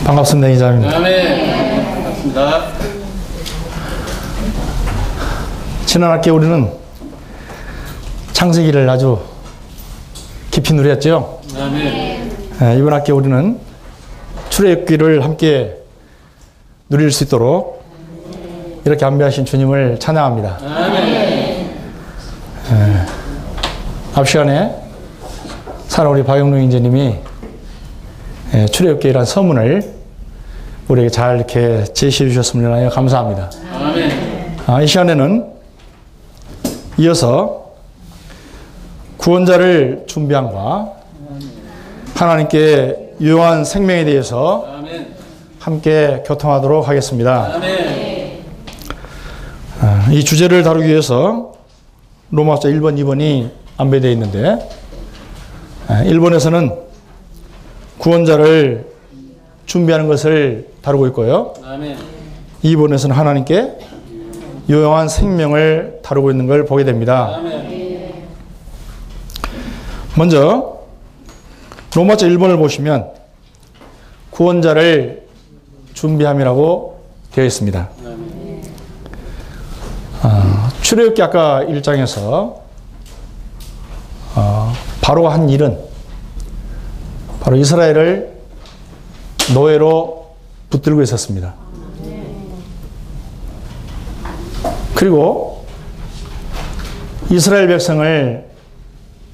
반갑습니다. 이자입니다. 반갑습니다. 지난 학기에 우리는 창세기를 아주 깊이 누렸죠. 이번 학기에 우리는 출애굽기를 함께 누릴 수 있도록 이렇게 안배하신 주님을 찬양합니다. 앞 시간에 사랑 우리 박영룡 인재님이 출애굽기라는 서문을 우리에게 잘 이렇게 제시해 주셨으면 하여 감사합니다. 이 시간에는 이어서 구원자를 준비함과 하나님께 유효한 생명에 대해서 함께 교통하도록 하겠습니다. 이 주제를 다루기 위해서 로마서 1번, 2번이 안배되어 있는데 1번에서는 구원자를 준비하는 것을 다루고 있고요. 2번에서는 하나님께 유용한 생명을 다루고 있는 걸 보게 됩니다. 먼저 로마서 1번을 보시면 구원자를 준비함이라고 되어 있습니다. 출애굽기 아까 1장에서 바로가 한 일은 바로 이스라엘을 노예로 붙들고 있었습니다. 그리고 이스라엘 백성을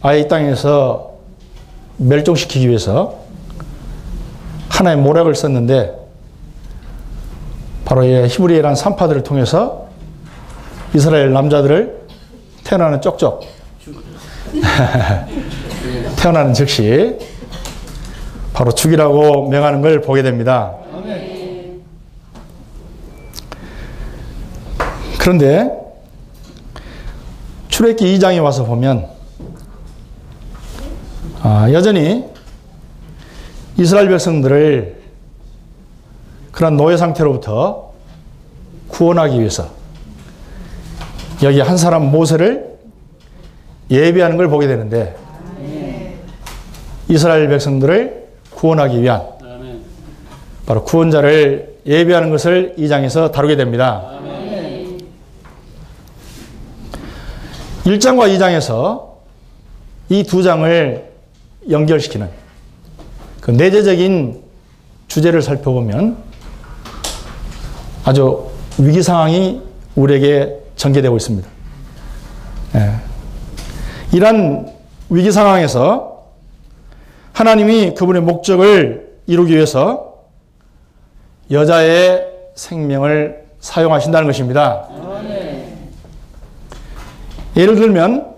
아예 이 땅에서 멸종시키기 위해서 하나의 모략을 썼는데 바로 이 히브리어라는 산파들을 통해서 이스라엘 남자들을 태어나는 쪽쪽 태어나는 즉시 바로 죽이라고 명하는 걸 보게 됩니다. 그런데 출애굽기 2장에 와서 보면 여전히 이스라엘 백성들을 그런 노예 상태로부터 구원하기 위해서 여기 한 사람 모세를 예비하는 걸 보게 되는데 이스라엘 백성들을 구원하기 위한 바로 구원자를 예비하는 것을 이 장에서 다루게 됩니다. 1장과 2장에서 이 두 장을 연결시키는 그 내재적인 주제를 살펴보면 아주 위기 상황이 우리에게 전개되고 있습니다. 이러한 위기 상황에서 하나님이 그분의 목적을 이루기 위해서 여자의 생명을 사용하신다는 것입니다. 예를 들면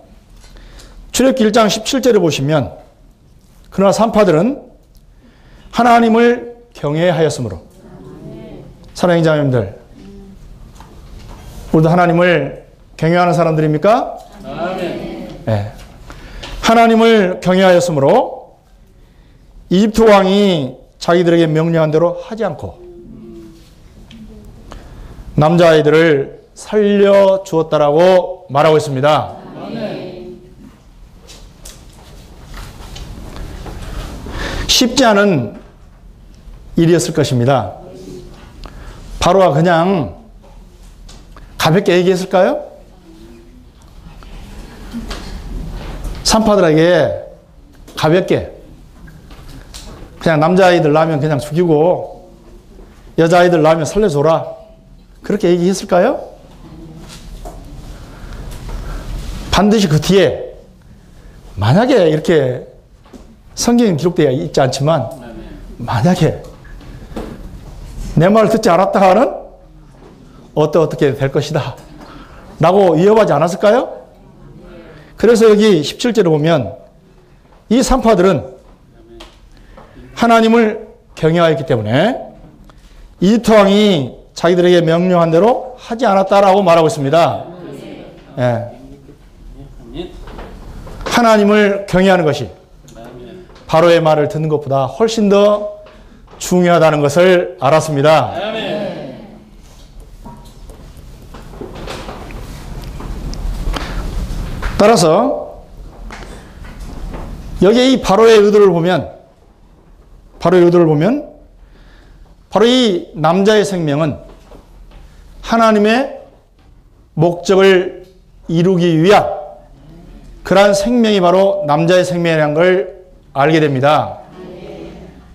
출애굽기 1장 17절을 보시면 그러나 산파들은 하나님을 경외하였으므로 사랑하는 자매님들 우리도 하나님을 경외하는 사람들입니까? 네. 하나님을 경외하였으므로 이집트 왕이 자기들에게 명령한 대로 하지 않고 남자아이들을 살려주었다라고 말하고 있습니다. 쉽지 않은 일이었을 것입니다. 바로가 그냥 가볍게 얘기했을까요? 산파들에게 가볍게 그냥 남자아이들 낳으면 그냥 죽이고 여자아이들 낳으면 살려줘라 그렇게 얘기했을까요? 반드시 그 뒤에 만약에 이렇게 성경에 기록되어 있지 않지만 만약에 내 말을 듣지 않았다 하는 어떻게 될 것이다 라고 위협하지 않았을까요? 그래서 여기 17절에 보면 이 산파들은 하나님을 경외하였기 때문에 이집트 왕이 자기들에게 명령한 대로 하지 않았다라고 말하고 있습니다. 하나님을 경외하는 것이 바로의 말을 듣는 것보다 훨씬 더 중요하다는 것을 알았습니다. 따라서 여기 이 바로의 의도를 보면 바로 이 남자의 생명은 하나님의 목적을 이루기 위한 그러한 생명이 바로 남자의 생명이라는 걸 알게 됩니다.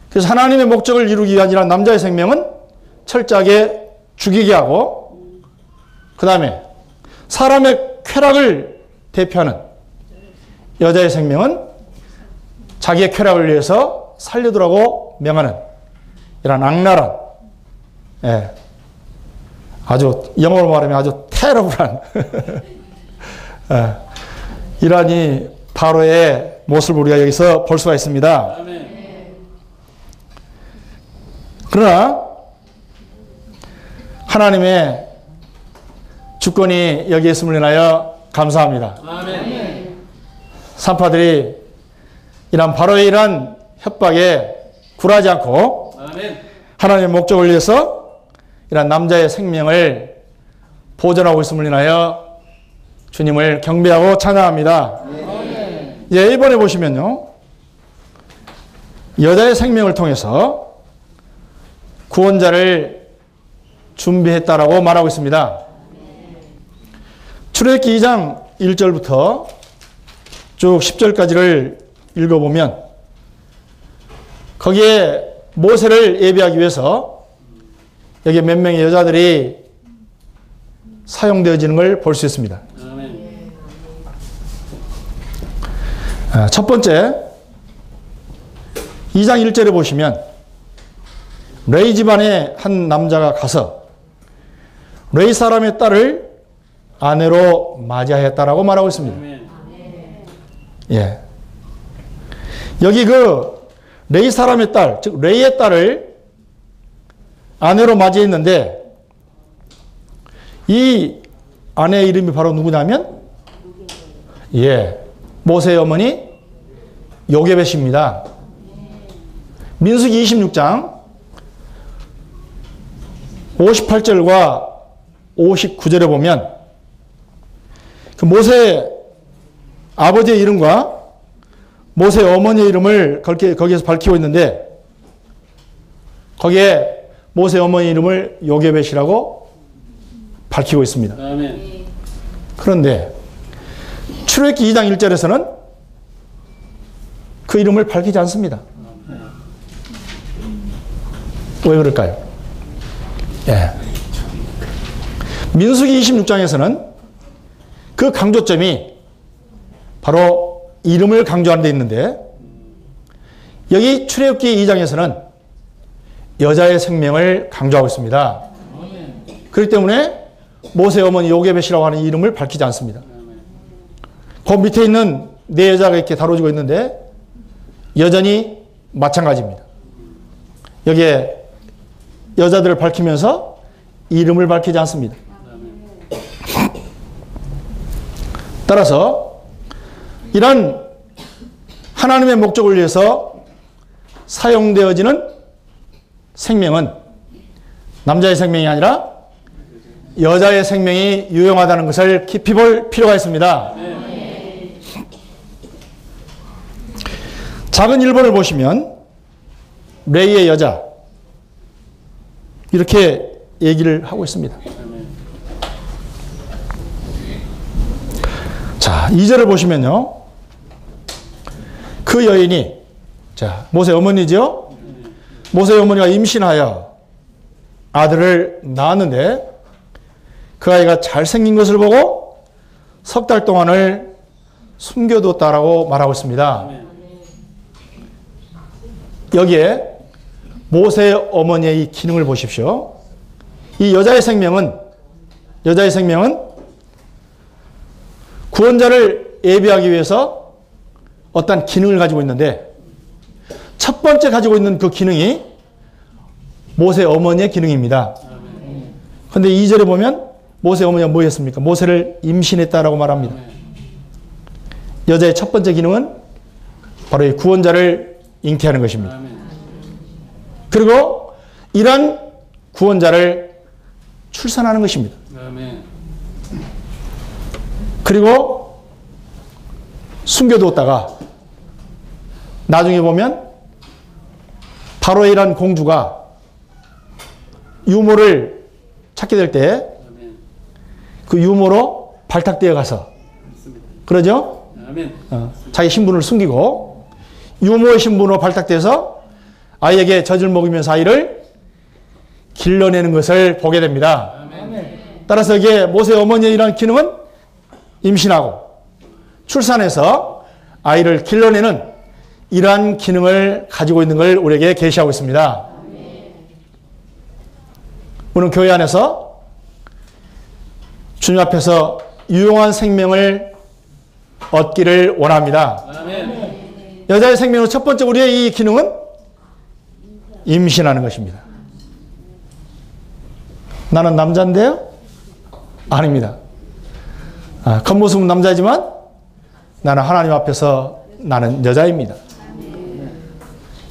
그래서 하나님의 목적을 이루기 위한 이런 남자의 생명은 철저하게 죽이게 하고, 그 다음에 사람의 쾌락을 대표하는 여자의 생명은 자기의 쾌락을 위해서 살려두라고 명하는 이런 악랄한, 아주 영어로 말하면 아주 테러블한 이러한 이 바로의 모습을 우리가 여기서 볼 수가 있습니다. 그러나 하나님의 주권이 여기에 있음을 인하여 감사합니다. 산파들이 이런 바로의 이러한 협박에 굴하지 않고 하나님의 목적을 위해서 이런 남자의 생명을 보존하고 있음을 인하여 주님을 경배하고 찬양합니다. 예, 이번에 보시면요, 여자의 생명을 통해서 구원자를 준비했다라고 말하고 있습니다. 출애굽기 2장 1절부터 쭉 10절까지를 읽어보면 거기에 모세를 예비하기 위해서 여기에 몇 명의 여자들이 사용되어지는 걸 볼 수 있습니다. 첫 번째 2장 1절에 보시면 레이 집안의 한 남자가 가서 레이 사람의 딸을 아내로 맞이하였다라고 말하고 있습니다. 예. 여기 그 레이 사람의 딸, 즉 레이의 딸을 아내로 맞이했는데 이 아내의 이름이 바로 누구냐면 모세의 어머니 요게벳입니다. 민수기 26장 58절과 59절에 보면 그 모세 아버지의 이름과 모세 어머니의 이름을 거기에서 밝히고 있는데 거기에 모세 어머니 이름을 요게벳이라고 밝히고 있습니다. 그런데 출애굽기 2장 1절에서는 그 이름을 밝히지 않습니다. 왜 그럴까요? 민수기 26장에서는 그 강조점이 바로 이름을 강조하는 데 있는데 여기 출애굽기 2장에서는 여자의 생명을 강조하고 있습니다. 그렇기 때문에 모세 어머니 요게벳이라고 하는 이름을 밝히지 않습니다. 그 밑에 있는 네 여자가 이렇게 다뤄지고 있는데 여전히 마찬가지입니다. 여기에 여자들을 밝히면서 이름을 밝히지 않습니다. 따라서 이런 하나님의 목적을 위해서 사용되어지는 생명은 남자의 생명이 아니라 여자의 생명이 유용하다는 것을 깊이 볼 필요가 있습니다. 작은 1번을 보시면 레이의 여자 이렇게 얘기를 하고 있습니다. 자, 2절을 보시면요. 그 여인이 모세 어머니죠. 모세 어머니가 임신하여 아들을 낳았는데 그 아이가 잘생긴 것을 보고 석 달 동안을 숨겨뒀다라고 말하고 있습니다. 여기에 모세 어머니의 이 기능을 보십시오. 이 여자의 생명은 구원자를 예비하기 위해서 어떤 기능을 가지고 있는데 첫 번째 가지고 있는 그 기능이 모세 어머니의 기능입니다. 그런데 2절에 보면 모세 어머니가 뭐 했습니까? 모세를 임신했다라고 말합니다. 여자의 첫 번째 기능은 바로 이 구원자를 잉태하는 것입니다. 그리고 이런 구원자를 출산하는 것입니다. 그리고 숨겨두었다가 나중에 보면 바로의 이런 공주가 유모를 찾게 될 때 그 유모로 발탁되어 가서 그러죠? 자기 신분을 숨기고 유모의 신분으로 발탁돼서 아이에게 젖을 먹이면서 아이를 길러내는 것을 보게 됩니다. 따라서 이게 모세 어머니의 이러한 기능은 임신하고 출산해서 아이를 길러내는 이러한 기능을 가지고 있는 걸 우리에게 계시하고 있습니다. 오늘 교회 안에서 주님 앞에서 유용한 생명을 얻기를 원합니다. 여자의 생명으로 첫 번째 우리의 이 기능은 임신하는 것입니다. 나는 남자인데요? 아닙니다. 겉모습은 남자이지만 나는 하나님 앞에서 나는 여자입니다.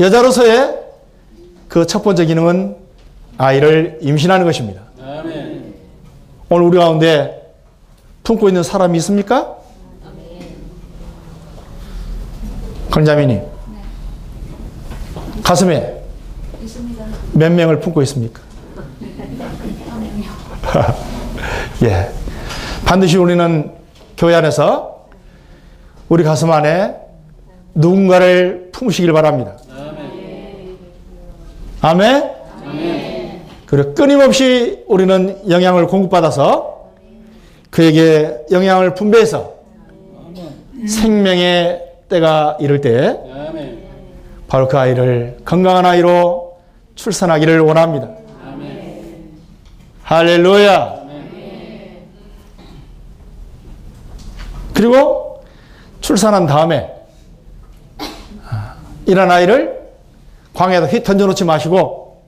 여자로서의 그 첫 번째 기능은 아이를 임신하는 것입니다. 오늘 우리 가운데 품고 있는 사람이 있습니까? 권자매님, 가슴에 몇 명을 품고 있습니까? 예, 반드시 우리는 교회 안에서 우리 가슴 안에 누군가를 품으시길 바랍니다. 아멘. 그리고 끊임없이 우리는 영향을 공급받아서 그에게 영향을 분배해서 생명의 때가 이를 때 바로 그 아이를 건강한 아이로 출산하기를 원합니다. 할렐루야. 그리고 출산한 다음에 이런 아이를 광야에다 휙 던져놓지 마시고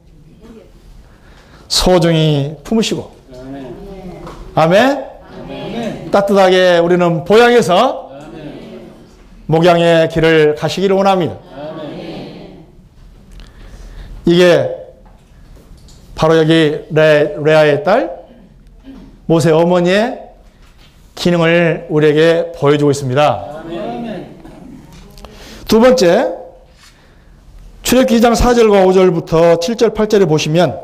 소중히 품으시고 아멘. 따뜻하게 우리는 보양해서 목양의 길을 가시기를 원합니다. 이게 바로 여기 레아의 딸 모세 어머니의 기능을 우리에게 보여주고 있습니다. 두 번째, 출애굽기 2장 4절과 5절부터 7절 8절에 보시면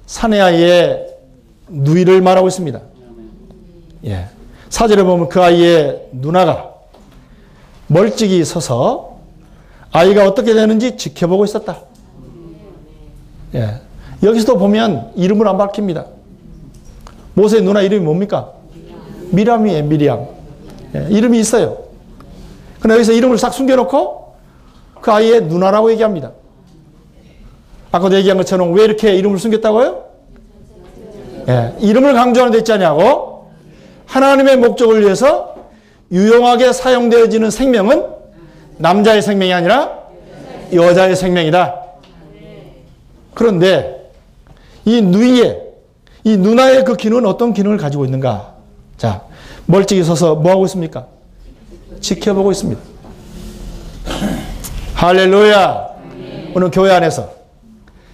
사내 아이의 누이를 말하고 있습니다. 예. 4절에 보면 그 아이의 누나가 멀찍이 서서 아이가 어떻게 되는지 지켜보고 있었다. 예. 여기서도 보면 이름을 안 밝힙니다. 모세의 누나 이름이 뭡니까? 미람이에요, 미리암. 예. 이름이 있어요. 그런데 여기서 이름을 싹 숨겨놓고 그 아이의 누나라고 얘기합니다. 아까도 얘기한 것처럼 왜 이렇게 이름을 숨겼다고요? 예. 이름을 강조하는 데 있지 않냐고? 하나님의 목적을 위해서 유용하게 사용되어지는 생명은 남자의 생명이 아니라 여자의 생명이다. 그런데 이 누이의, 이 누나의 그 기능은 어떤 기능을 가지고 있는가? 자, 멀찍이 서서 뭐 하고 있습니까? 지켜보고 있습니다. 할렐루야. 오늘 교회 안에서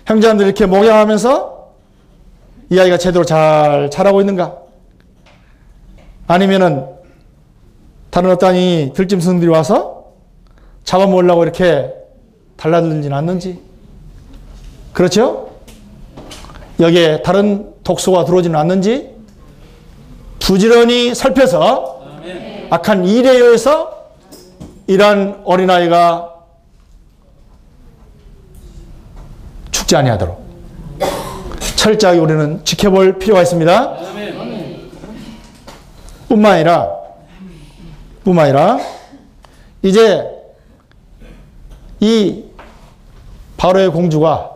형제님들 이렇게 목양하면서 이 아이가 제대로 잘 자라고 있는가? 아니면은 다른 어떤 이 들짐승들이 와서 잡아먹으려고 이렇게 달라들진 않는지? 그렇죠? 여기에 다른 독소가 들어오지는 않는지 부지런히 살펴서 악한 일에 의해서 이러한 어린아이가 죽지 아니하도록 철저하게 우리는 지켜볼 필요가 있습니다. 뿐만 아니라 이제 이 바로의 공주가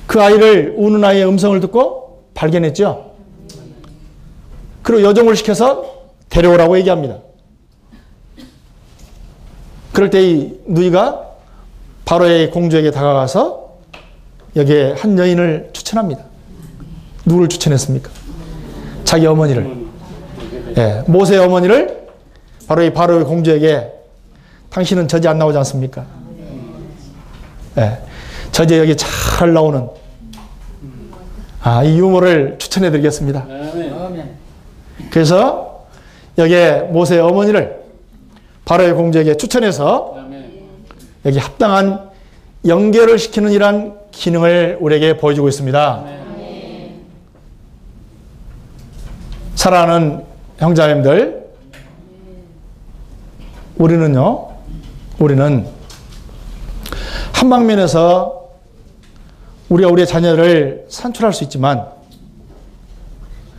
그 아이를 우는 아이의 음성을 듣고 발견했죠. 그리고 여종을 시켜서 데려오라고 얘기합니다. 그럴 때 이 누이가 바로의 공주에게 다가가서 여기에 한 여인을 추천합니다. 누구를 추천했습니까? 자기 어머니를. 예, 모세의 어머니를 바로 이 바로의 공주에게 당신은 저지 안 나오지 않습니까? 예, 저지 여기 잘 나오는 이 유모를 추천해 드리겠습니다. 그래서 여기에 모세의 어머니를 바로의 공주에게 추천해서 여기 합당한 연결을 시키는 이러한 기능을 우리에게 보여주고 있습니다. 사랑하는 형제자매들, 우리는 한 방면에서 우리가 우리의 자녀를 산출할 수 있지만,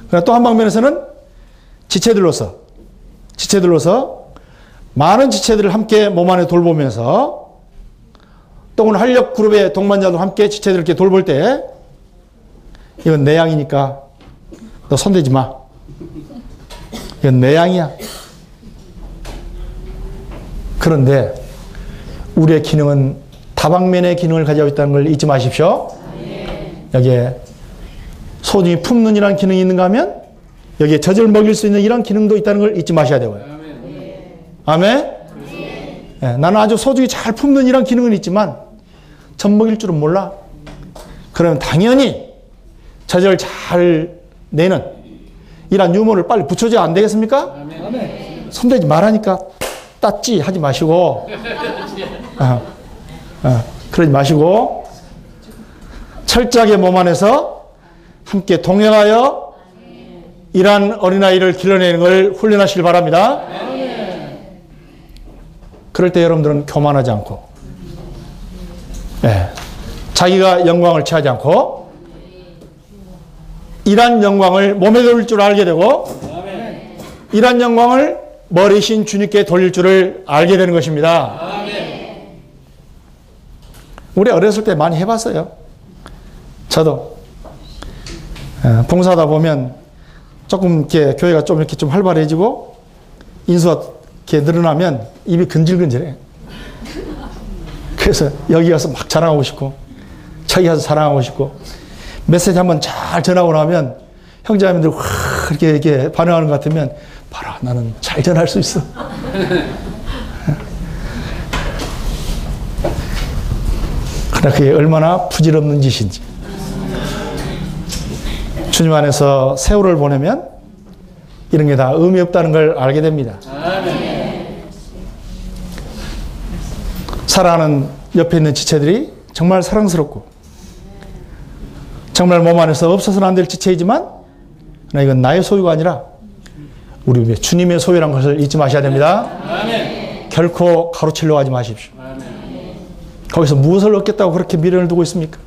그러나 또 한 방면에서는 지체들로서 많은 지체들을 함께 몸 안에 돌보면서, 또는 활력 그룹의 동반자도 함께 지체들을 이렇게 돌볼 때, 이건 내 양이니까 너 손대지 마. 이건 내 양이야. 그런데 우리의 기능은 다방면의 기능을 가지고 있다는 걸 잊지 마십시오. 여기에 소중히 품는 이런 기능이 있는가 하면 여기에 젖을 먹일 수 있는 이런 기능도 있다는 걸 잊지 마셔야 되고요. 아멘? 네, 나는 아주 소중히 잘 품는 이런 기능은 있지만 젖 먹일 줄은 몰라. 그러면 당연히 젖을 잘 내는 이런 유머를 빨리 붙여줘야 안 되겠습니까? 손대지 말라니까 따찌 하지 마시고 그러지 마시고 철저하게 몸 안에서 함께 동행하여 이러한 어린아이를 길러내는 걸 훈련하시길 바랍니다. 그럴 때 여러분들은 교만하지 않고 자기가 영광을 취하지 않고 이러한 영광을 몸에 돌릴 줄 알게 되고 이러한 영광을 머리신 주님께 돌릴 줄을 알게 되는 것입니다. 우리 어렸을 때 많이 해봤어요. 저도 봉사하다 보면 조금 이렇게 교회가 좀 이렇게 좀 활발해지고 인수가 이렇게 늘어나면 입이 근질근질해. 그래서 여기 가서 막 자랑하고 싶고 저기 가서 자랑하고 싶고 메시지 한번 잘 전하고 나면 형제자매들 이렇게 반응하는 것 같으면 봐라 나는 잘 전할 수 있어. 그러나 그게 얼마나 부질없는 짓인지. 주님 안에서 세월을 보내면 이런 게 다 의미 없다는 걸 알게 됩니다. 사랑하는 옆에 있는 지체들이 정말 사랑스럽고 정말 몸 안에서 없어서는 안 될 지체이지만 이건 나의 소유가 아니라 우리 주님의 소유란 것을 잊지 마셔야 됩니다. 결코 가로치려고 하지 마십시오. 거기서 무엇을 얻겠다고 그렇게 미련을 두고 있습니까?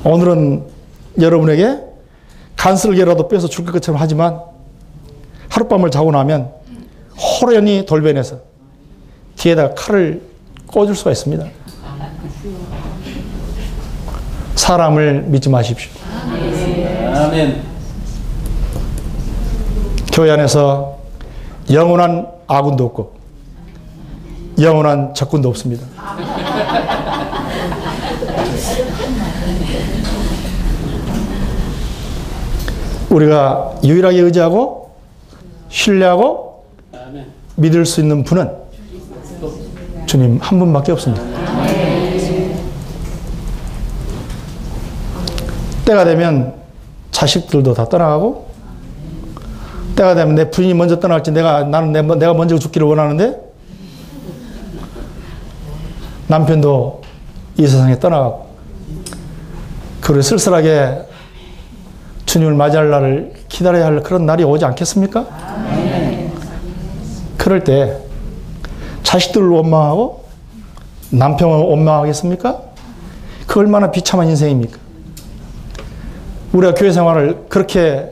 오늘은 여러분에게 간슬개라도 빼서 줄 것처럼 하지만 하룻밤을 자고 나면 호련히 돌변해서 뒤에다가 칼을 꽂을 수가 있습니다. 사람을 믿지 마십시오. 아멘. 교회 안에서 영원한 아군도 없고 영원한 적군도 없습니다. 우리가 유일하게 의지하고 신뢰하고 믿을 수 있는 분은 주님 한 분밖에 없습니다. 때가 되면 자식들도 다 떠나가고 때가 되면 내 부인이 먼저 떠날지 내가 먼저 죽기를 원하는데 남편도 이 세상에 떠나가고 그를 쓸쓸하게 주님을 맞이할 날을 기다려야 할 그런 날이 오지 않겠습니까? 그럴 때 자식들을 원망하고 남편을 원망하겠습니까? 그 얼마나 비참한 인생입니까? 우리가 교회 생활을 그렇게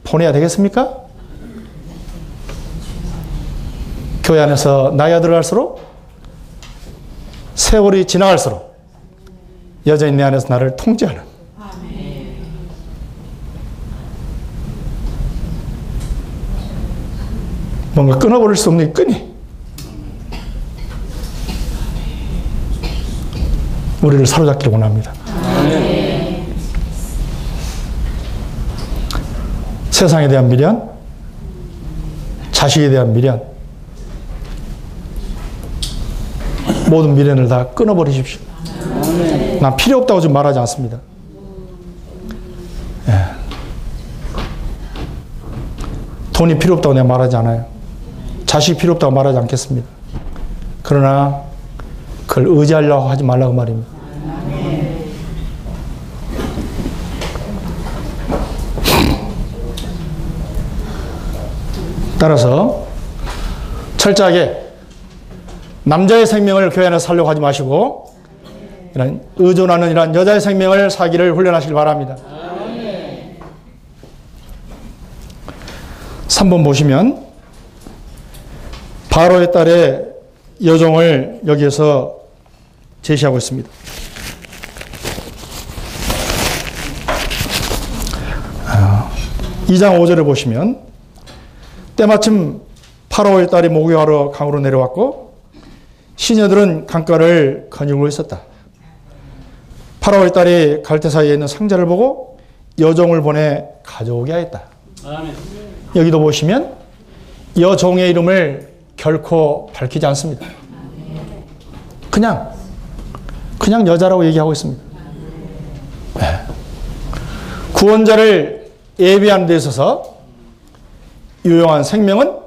보내야 되겠습니까? 교회 안에서 나이가 들어갈수록 세월이 지나갈수록 여전히 내 안에서 나를 통제하는 뭔가 끊어버릴 수 없는 끈이 우리를 사로잡기를 원합니다. 세상에 대한 미련, 자식에 대한 미련, 모든 미련을 다 끊어버리십시오. 난 필요 없다고 좀 말하지 않습니다. 돈이 필요 없다고 내가 말하지 않아요. 자식이 필요 없다고 말하지 않겠습니다. 그러나 그걸 의지하려고 하지 말라고 말입니다. 따라서 철저하게 남자의 생명을 교회 안에서 살려고 하지 마시고 이런 의존하는 이런 여자의 생명을 살기를 훈련하시길 바랍니다. 3번 보시면 바로의 딸의 여종을 여기에서 제시하고 있습니다. 2장 5절을 보시면 때마침 파라오의 딸이 목욕하러 강으로 내려왔고 시녀들은 강가를 거닐고 있었다. 파라오의 딸이 갈대 사이에 있는 상자를 보고 여종을 보내 가져오게 하였다. 아멘. 여기도 보시면 여종의 이름을 결코 밝히지 않습니다. 그냥 여자라고 얘기하고 있습니다. 네. 구원자를 예비하는 데 있어서 유용한 생명은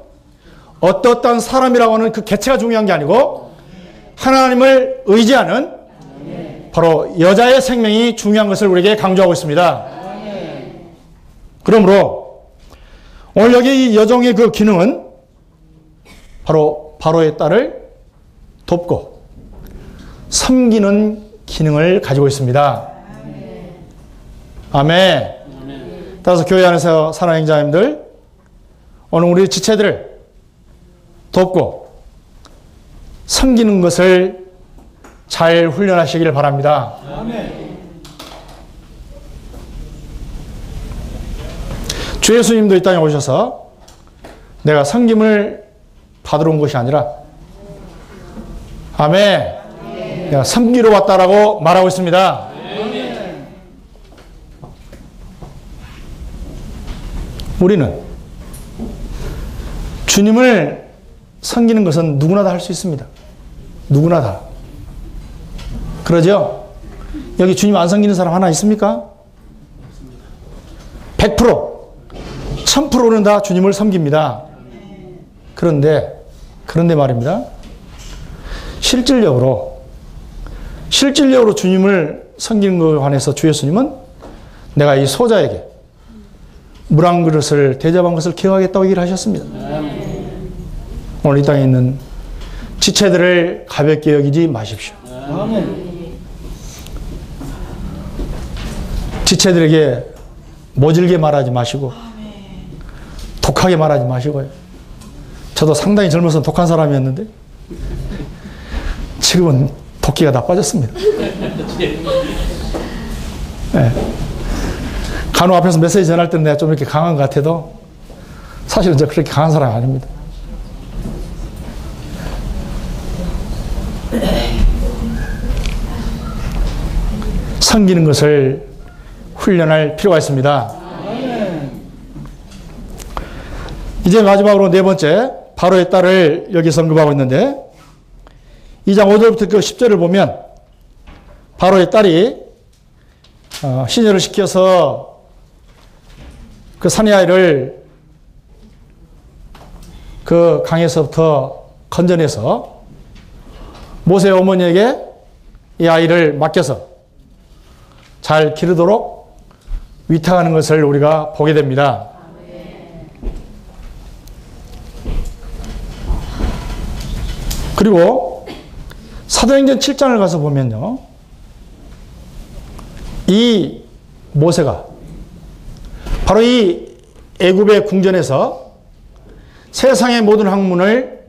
어떠한 사람이라고 하는 그 개체가 중요한 게 아니고 하나님을 의지하는 바로 여자의 생명이 중요한 것을 우리에게 강조하고 있습니다. 그러므로 오늘 여기 이 여종의 그 기능은 바로 바로의 딸을 돕고 섬기는 기능을 가지고 있습니다. 아멘. 따라서 교회 안에서 사랑하는 행자님들, 오늘 우리 지체들을 돕고 섬기는 것을 잘 훈련하시길 바랍니다. 주 예수님도 이 땅에 오셔서 내가 섬김을 받으러 온 것이 아니라 아멘. 내가 섬기러 왔다라고 말하고 있습니다. 우리는 주님을 섬기는 것은 누구나 다 할 수 있습니다. 누구나 다. 그러죠? 여기 주님 안 섬기는 사람 하나 있습니까? 100%, 1000%는 다 주님을 섬깁니다. 그런데 말입니다. 실질적으로 주님을 섬기는 것에 관해서 주 예수님은 내가 이 소자에게 물 한 그릇을 대접한 것을 기억하겠다고 얘기를 하셨습니다. 오늘 이 땅에 있는 지체들을 가볍게 여기지 마십시오. 지체들에게 모질게 말하지 마시고 독하게 말하지 마시고요. 저도 상당히 젊어서 독한 사람이었는데 지금은 도끼가 다 빠졌습니다. 네. 간호 앞에서 메시지 전할 때는 내가 좀 이렇게 강한 것 같아도 사실은 저 그렇게 강한 사람이 아닙니다. 섬기는 것을 훈련할 필요가 있습니다. 이제 마지막으로 네 번째, 바로의 딸을 여기서 언급하고 있는데 2장 5절부터 그 10절을 보면 바로의 딸이 시녀를 시켜서 그 사내 아이를 그 강에서부터 건져내서 모세의 어머니에게 이 아이를 맡겨서 잘 기르도록 위탁하는 것을 우리가 보게 됩니다. 그리고 사도행전 7장을 가서 보면요, 이 모세가 바로 이 애굽의 궁전에서 세상의 모든 학문을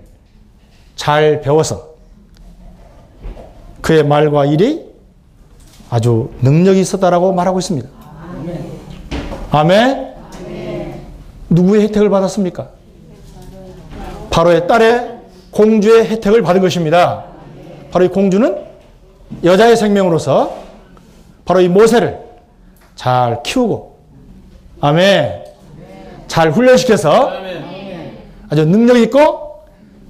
잘 배워서 그의 말과 일이 아주 능력이 있었다라고 말하고 있습니다. 아멘. 누구의 혜택을 받았습니까? 바로의 딸의 공주의 혜택을 받은 것입니다. 바로 이 공주는 여자의 생명으로서 바로 이 모세를 잘 키우고 아멘. 잘 훈련시켜서 아주 능력 있고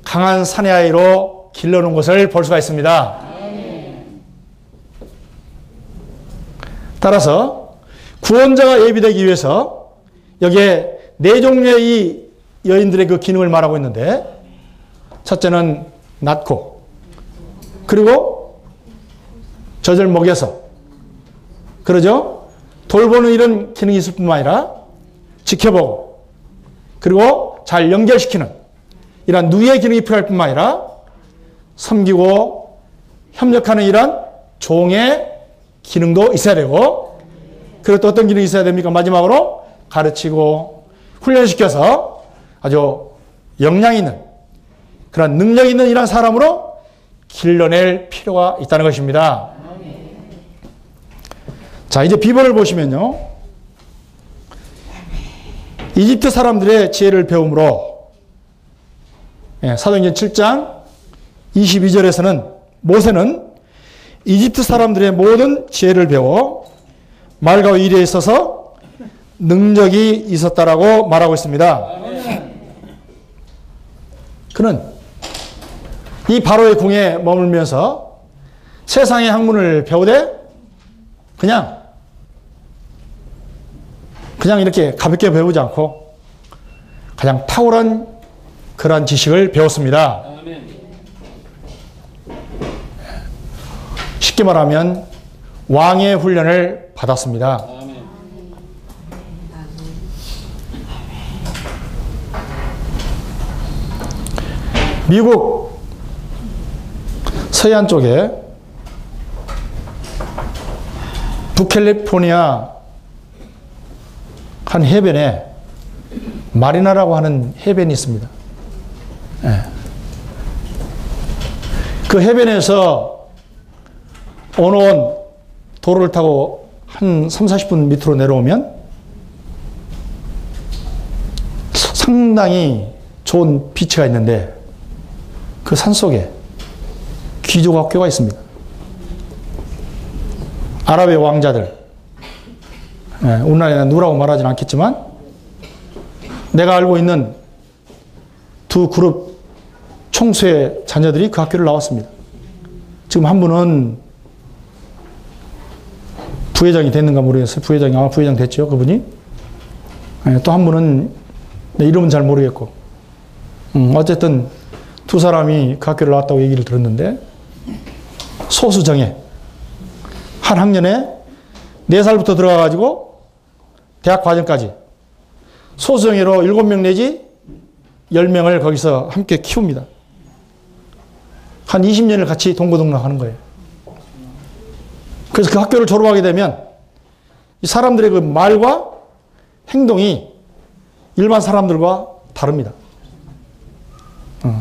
강한 사내 아이로 길러놓은 것을 볼 수가 있습니다. 따라서 구원자가 예비되기 위해서 여기에 네 종류의 이 여인들의 그 기능을 말하고 있는데 첫째는 낳고 그리고 젖을 먹여서, 그러죠? 돌보는 이런 기능이 있을 뿐만 아니라 지켜보고, 그리고 잘 연결시키는 이러한 누이의 기능이 필요할 뿐만 아니라 섬기고 협력하는 이러한 종의 기능도 있어야 되고, 그리고 또 어떤 기능이 있어야 됩니까? 마지막으로 가르치고 훈련시켜서 아주 역량 있는, 그런 능력 있는 이러한 사람으로 길러낼 필요가 있다는 것입니다. 자, 이제 비번을 보시면요. 이집트 사람들의 지혜를 배움으로 사도행전 7장 22절에서는 모세는 이집트 사람들의 모든 지혜를 배워 말과 일에 있어서 능력이 있었다라고 말하고 있습니다. 그는 이 바로의 궁에 머물면서 세상의 학문을 배우되 그냥 이렇게 가볍게 배우지 않고 가장 탁월한 그러한 지식을 배웠습니다. 쉽게 말하면 왕의 훈련을 받았습니다. 미국 서해안 쪽에 북캘리포니아 한 해변에 마리나라고 하는 해변이 있습니다. 그 해변에서 어느 도로를 타고 한 30-40분 밑으로 내려오면 상당히 좋은 비치가 있는데 그 산속에 귀족학교가 있습니다. 아랍의 왕자들, 우리나라에 누구라고 말하지는 않겠지만 내가 알고 있는 두 그룹 총수의 자녀들이 그 학교를 나왔습니다. 지금 한 분은 부회장이 됐는가 모르겠어요. 아마 부회장 됐죠, 그분이. 또 한 분은 내 이름은 잘 모르겠고, 어쨌든 두 사람이 그 학교를 나왔다고 얘기를 들었는데, 소수정예 한 학년에 4살부터 들어가가지고 대학 과정까지 소수정예로 7명 내지 10명을 거기서 함께 키웁니다. 한 20년을 같이 동고동락하는 거예요. 그래서 그 학교를 졸업하게 되면 이 사람들의 그 말과 행동이 일반 사람들과 다릅니다.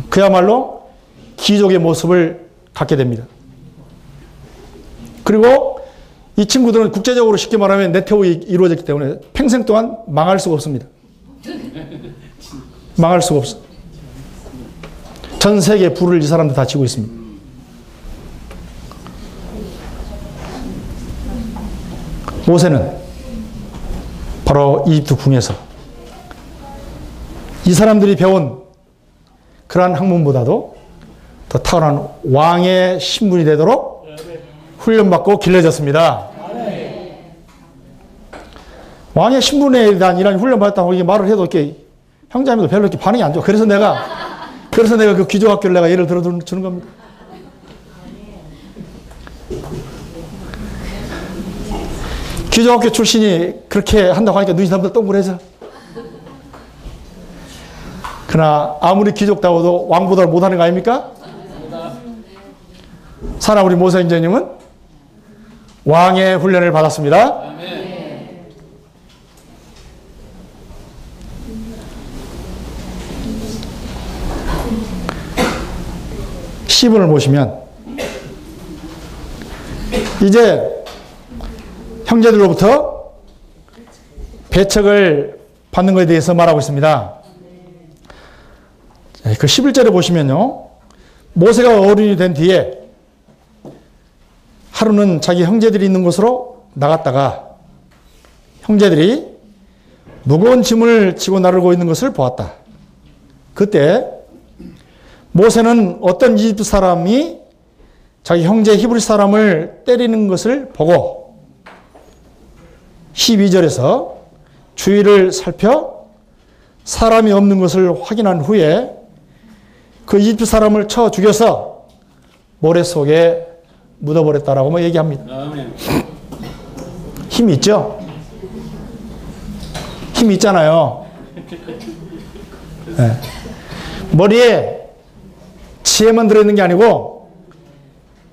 그야말로 귀족의 모습을 갖게 됩니다. 그리고 이 친구들은 국제적으로 쉽게 말하면 네트워크가 이루어졌기 때문에 평생 동안 망할 수가 없습니다. 망할 수가 없어. 전 세계 부를 이 사람들 다 지고 있습니다. 모세는 바로 이집트 궁에서 이 사람들이 배운 그러한 학문보다도 더 탁월한 왕의 신분이 되도록 훈련받고 길러졌습니다. 왕의 신분에 대한 이런 훈련받았다고 이렇게 말을 해도 이렇게 형제자매도 별로 이렇게 반응이 안 좋아. 그래서 내가 그 귀족학교를 내가 예를 들어 주는 겁니다. 귀족학교 출신이 그렇게 한다고 하니까 눈이 사람들 동그래져. 그러나 아무리 귀족다워도 왕보다 못하는 거 아닙니까? 사나 우리 모세 형제님은 왕의 훈련을 받았습니다. 아멘. 10번을 보시면 이제 형제들로부터 배척을 받는 것에 대해서 말하고 있습니다. 그 11절에 보시면요. 모세가 어른이 된 뒤에 하루는 자기 형제들이 있는 곳으로 나갔다가 형제들이 무거운 짐을 지고 나르고 있는 것을 보았다. 그때 모세는 어떤 이집트 사람이 자기 형제 히브리 사람을 때리는 것을 보고 12절에서 주위를 살펴 사람이 없는 것을 확인한 후에 그 이집트 사람을 쳐 죽여서 모래 속에 묻어버렸다라고 뭐 얘기합니다. 아멘. 힘이 있죠? 힘이 있잖아요. 네. 머리에 지혜만 들어있는 게 아니고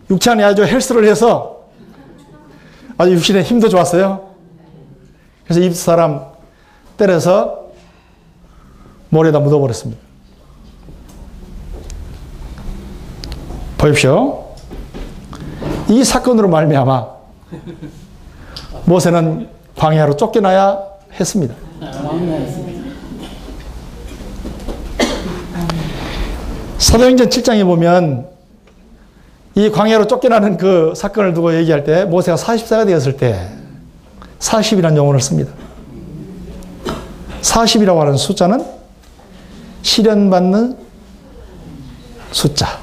육체 안에 아주 헬스를 해서 아주 육신에 힘도 좋았어요. 그래서 이집트 사람 때려서 모래에다 묻어버렸습니다. 보십시오. 이 사건으로 말미암아 모세는 광야로 쫓겨나야 했습니다. 사도행전 7장에 보면 이 광야로 쫓겨나는 그 사건을 두고 얘기할 때 모세가 40세가 되었을 때 40이라는 용어를 씁니다. 40이라고 하는 숫자는 시련받는 숫자,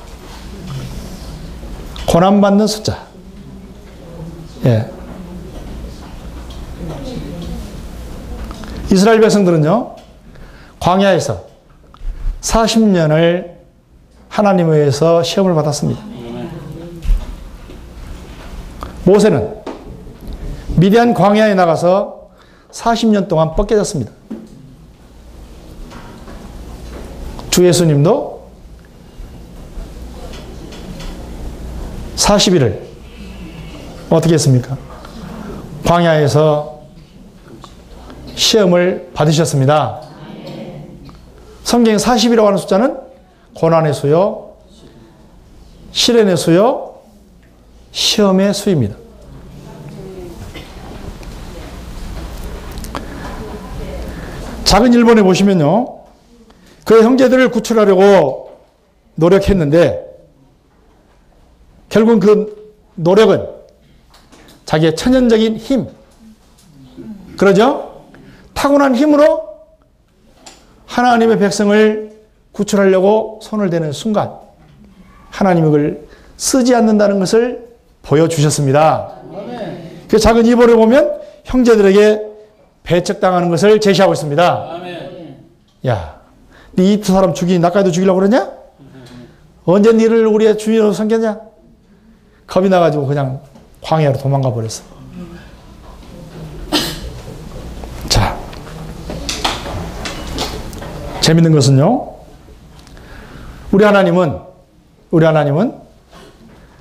고난받는 숫자. 예. 이스라엘 백성들은요, 광야에서 40년을 하나님에 의해서 시험을 받았습니다. 모세는 미디안 광야에 나가서 40년 동안 뻗겨졌습니다. 주 예수님도 40일을 어떻게 했습니까? 광야에서 시험을 받으셨습니다. 성경에 40이라고 하는 숫자는 고난의 수요, 시련의 수요, 시험의 수입니다. 작은 일본에 보시면요, 그 형제들을 구출하려고 노력했는데 결국은 그 노력은 자기의 천연적인 힘, 그러죠? 타고난 힘으로 하나님의 백성을 구출하려고 손을 대는 순간 하나님이 그걸 쓰지 않는다는 것을 보여주셨습니다. 그 작은 이보를 보면 형제들에게 배척당하는 것을 제시하고 있습니다. 아멘. 야, 네 이집트 사람 나까지도 죽이려고 그러냐? 언제 니를 우리의 주인으로 섬겼냐? 겁이 나가지고 그냥 광야로 도망가 버렸어. 자, 재밌는 것은요, 우리 하나님은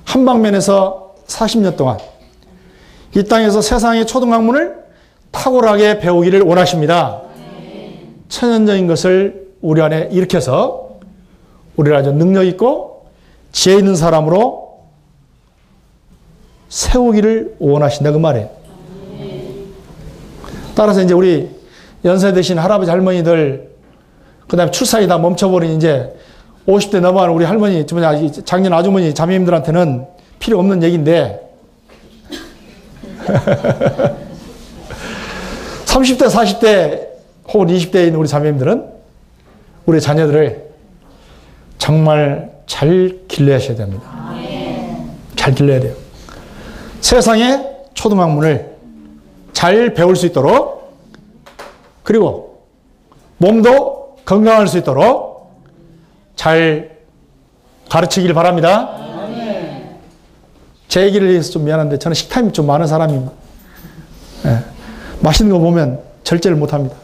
한 방면에서 40년 동안 이 땅에서 세상의 초등학문을 탁월하게 배우기를 원하십니다. 천연적인 것을 우리 안에 일으켜서 우리를 아주 능력 있고 지혜 있는 사람으로 세우기를 원하신다 그 말이에요. 따라서 이제 우리 연세 드신 할아버지 할머니들, 그 다음에 출산이 다 멈춰버린 이제 50대 넘어가는 우리 할머니, 작년 아주머니 자매님들한테는 필요 없는 얘기인데 30대, 40대 혹은 20대에 있는 우리 자매님들은 우리 자녀들을 정말 잘 길러야셔야 됩니다. 잘 길러야 돼요. 세상의 초등학문을 잘 배울 수 있도록, 그리고 몸도 건강할 수 있도록 잘 가르치길 바랍니다. 제 얘기를 해서 좀 미안한데 저는 식탐이 좀 많은 사람입니다. 예. 맛있는 거 보면 절제를 못합니다.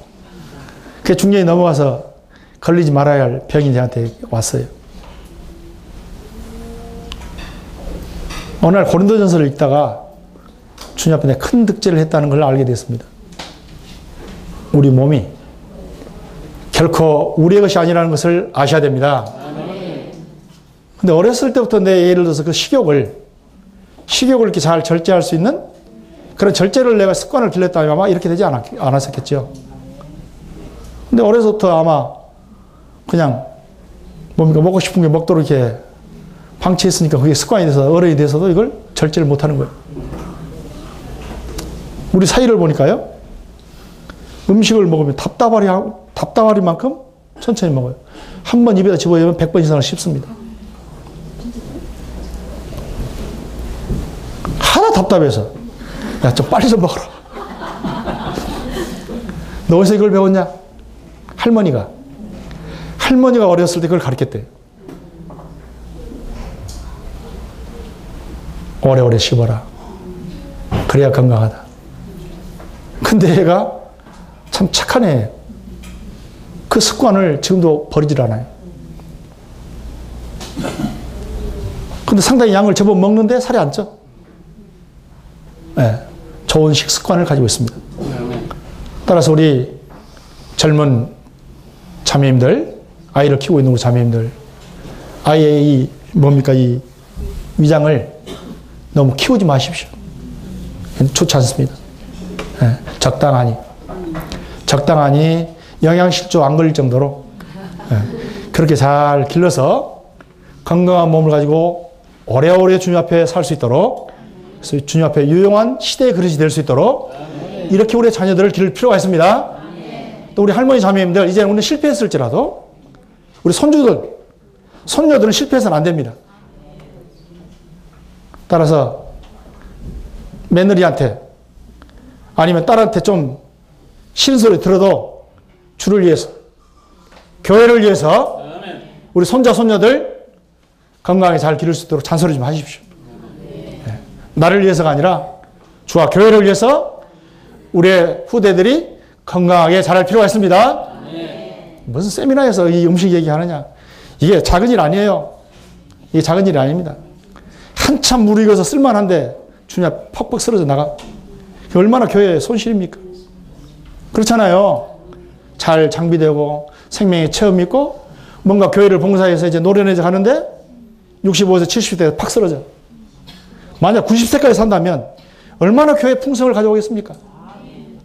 그게 중년이 넘어가서 걸리지 말아야 할 병이 저한테 왔어요. 어느 날 고린도전서를 읽다가 주님 앞에 내가 큰 득죄를 했다는 걸 알게 됐습니다. 우리 몸이 결코 우리의 것이 아니라는 것을 아셔야 됩니다. 근데 어렸을 때부터 내 예를 들어서 그 식욕을 이렇게 잘 절제할 수 있는 그런 절제를 내가 습관을 길렀다면 아마 이렇게 되지 않았었겠죠. 근데 어려서부터 아마 그냥 뭡니까 먹고 싶은 게 먹도록 이렇게 방치했으니까 그게 습관이 돼서 어른이 돼서도 이걸 절제를 못하는 거예요. 우리 사이를 보니까요, 음식을 먹으면 답답하리만큼 천천히 먹어요. 한 번 입에다 집어넣으면 100번 이상을 씹습니다. 하나 답답해서 야, 좀 빨리 좀 먹어라. 너 어디서 이걸 배웠냐? 할머니가 어렸을 때 그걸 가르쳤대요. 오래오래 씹어라. 그래야 건강하다. 근데 얘가 참 착한 애예요. 그 습관을 지금도 버리질 않아요. 근데 상당히 양을 제법 먹는데 살이 안 쪄. 네, 좋은 식습관을 가지고 있습니다. 따라서 우리 젊은 자매님들, 아이를 키우고 있는 우리 자매님들, 아이의 이 위장을 너무 키우지 마십시오. 좋지 않습니다. 네, 적당하니 영양실조 안 걸릴 정도로 그렇게 잘 길러서 건강한 몸을 가지고 오래오래 주님 앞에 살 수 있도록, 그래서 주님 앞에 유용한 시대의 그릇이 될 수 있도록 이렇게 우리 자녀들을 기를 필요가 있습니다. 또 우리 할머니 자매님들, 이제 우리는 실패했을지라도 우리 손녀들은 실패해서는 안 됩니다. 따라서 며느리한테 아니면 딸한테 좀 싫은 소리 들어도 주를 위해서, 교회를 위해서 우리 손자 손녀들 건강하게 잘 기를 수 있도록 잔소리 좀 하십시오. 네. 나를 위해서가 아니라 주와 교회를 위해서 우리의 후대들이 건강하게 자랄 필요가 있습니다. 무슨 세미나에서 이 음식 얘기하느냐. 이게 작은 일 아니에요. 이게 작은 일이 아닙니다. 한참 무르익어서 쓸만한데 주님 앞에 퍽퍽 쓰러져 나가. 얼마나 교회에 손실입니까? 그렇잖아요. 잘 장비되고 생명의 체험이 있고 뭔가 교회를 봉사해서 이제 노련해져 가는데 65세, 70대 팍 쓰러져. 만약 90세까지 산다면 얼마나 교회 풍성을 가져오겠습니까?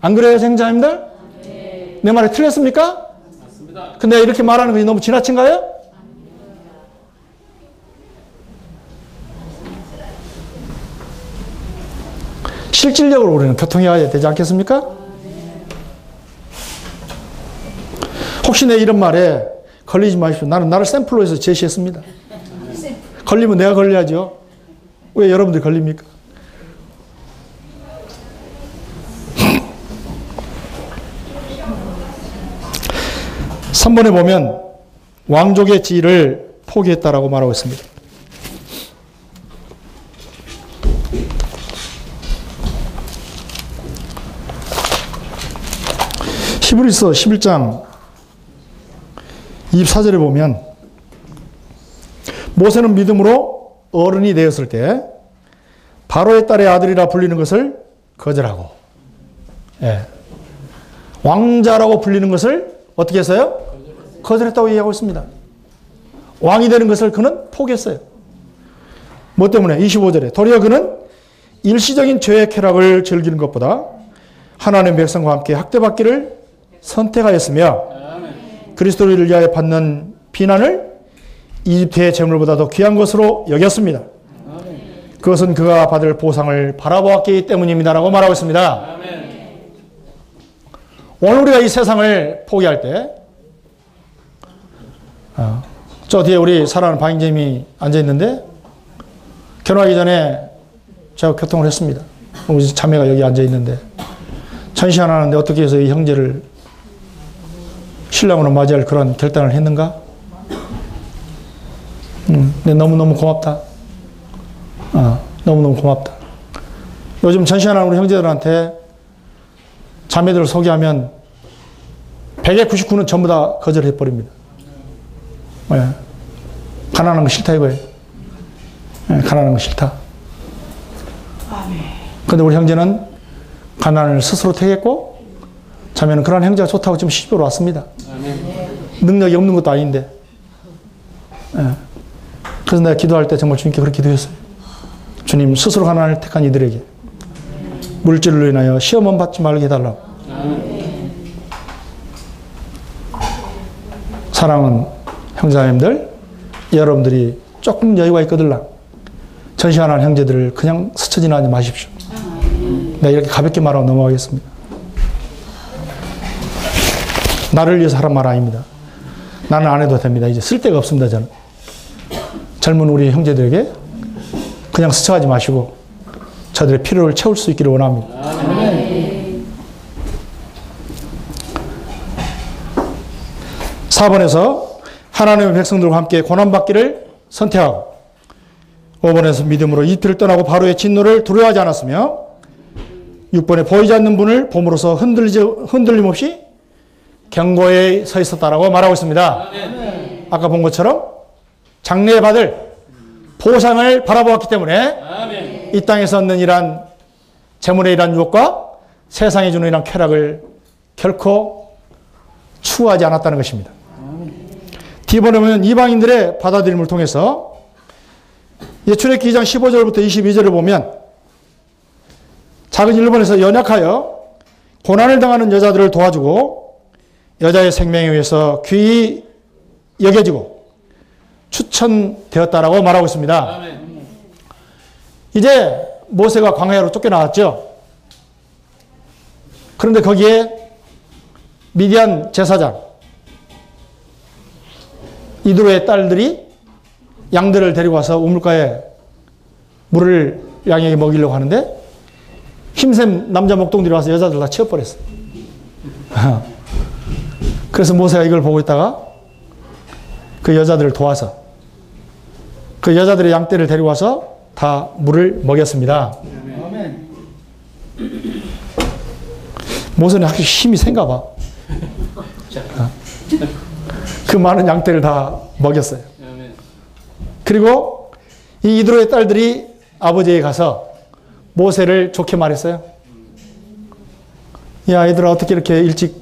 안 그래요, 생자님들? 내 말이 틀렸습니까? 맞습니다. 근데 이렇게 말하는 것이 너무 지나친가요? 실질적으로 우리는 교통해야 되지 않겠습니까? 혹시 내 이런 말에 걸리지 마십시오. 나는 나를 샘플로 해서 제시했습니다. 걸리면 내가 걸려야죠. 왜 여러분들이 걸립니까? (3번에) 보면 왕족의 지위를 포기했다라고 말하고 있습니다. 히브리서 11장 24절에 보면 모세는 믿음으로 어른이 되었을 때 바로의 딸의 아들이라 불리는 것을 거절하고, 왕자라고 불리는 것을 어떻게 했어요? 거절했다고 얘기하고 있습니다. 왕이 되는 것을 그는 포기했어요. 뭐 때문에? 25절에 도리어 그는 일시적인 죄의 쾌락을 즐기는 것보다 하나님의 백성과 함께 학대받기를 선택하였으며 그리스도를 위하여 받는 비난을 이집트의 재물보다 더 귀한 것으로 여겼습니다. 그것은 그가 받을 보상을 바라보았기 때문입니다. 라고 말하고 있습니다. 오늘 우리가 이 세상을 포기할 때, 저 뒤에 우리 사랑하는 방임재님이 앉아있는데, 결혼하기 전에 제가 교통을 했습니다. 우리 자매가 여기 앉아있는데, 전시안 하는데 어떻게 해서 이 형제를 신랑으로 맞이할 그런 결단을 했는가? 근데 너무너무 고맙다. 너무너무 고맙다. 요즘 전시하는 우리 형제들한테 자매들을 소개하면 100에 99는 전부 다 거절해버립니다. 가난한 거 싫다 이거예요. 가난한 거 싫다. 근데 우리 형제는 가난을 스스로 택했고, 자매는 그런 형제가 좋다고 지금 시집으로 왔습니다. 능력이 없는 것도 아닌데. 그래서 내가 기도할 때 정말 주님께 그렇게 기도했어요. 주님, 스스로 가난을 택한 이들에게 물질로 인하여 시험은 받지 말게 해달라고. 사랑하는 형제자매님들, 여러분들이 조금 여유가 있거들라 전시하는 형제들을 그냥 스쳐 지나지 마십시오. 내가 이렇게 가볍게 말하고 넘어가겠습니다. 나를 위해서 하란 말 아닙니다. 나는 안 해도 됩니다. 이제 쓸데가 없습니다, 저는. 젊은 우리 형제들에게 그냥 스쳐가지 마시고 저들의 필요를 채울 수 있기를 원합니다. 아멘. 4번에서 하나님의 백성들과 함께 고난받기를 선택하고 5번에서 믿음으로 이집트를 떠나고 바로의 진노를 두려워하지 않았으며 6번에 보이지 않는 분을 봄으로써 흔들림 없이 경고에 서 있었다라고 말하고 있습니다. 아멘. 아까 본 것처럼 장래받을 보상을 바라보았기 때문에 아멘. 이 땅에서 얻는 이러한 재물의 이러한 유혹과 세상이 주는 이러한 쾌락을 결코 추구하지 않았다는 것입니다. 뒤번에 보면 이방인들의 받아들임을 통해서 이제 출애굽기 2장 15절부터 22절을 보면 작은 일본에서 연약하여 고난을 당하는 여자들을 도와주고 여자의 생명에 의해서 귀히 여겨지고 추천되었다라고 말하고 있습니다. 아멘. 이제 모세가 광야로 쫓겨나왔죠. 그런데 거기에 미디안 제사장 이드로의 딸들이 양들을 데리고 와서 우물가에 물을 양에게 먹이려고 하는데 힘센 남자 목동들이 와서 여자들 다 치워버렸어. 그래서 모세가 이걸 보고 있다가 그 여자들을 도와서 그 여자들의 양떼를 데리고 와서 다 물을 먹였습니다. 아멘. 모세는 확실히 힘이 센가 봐. 그 많은 양떼를 다 먹였어요. 아멘. 그리고 이 이드로의 딸들이 아버지에게 가서 모세를 좋게 말했어요. 야, 얘들아, 어떻게 이렇게 일찍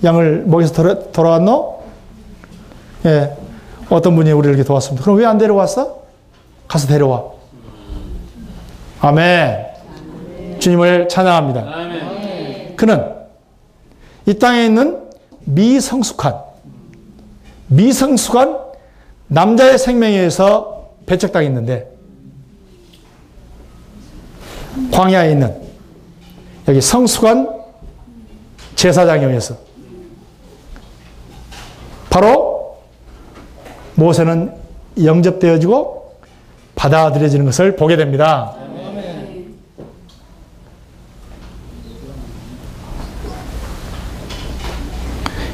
양을 먹여서 돌아왔노? 예, 어떤 분이 우리를 이렇게 도왔습니다. 그럼 왜 안 데려왔어? 가서 데려와. 아멘. 주님을 찬양합니다. 아멘. 그는 이 땅에 있는 미성숙한 남자의 생명에 의해서 배척당했는데 광야에 있는 여기 성숙한 제사장에 의해서 바로 모세는 영접되어지고 받아들여지는 것을 보게 됩니다.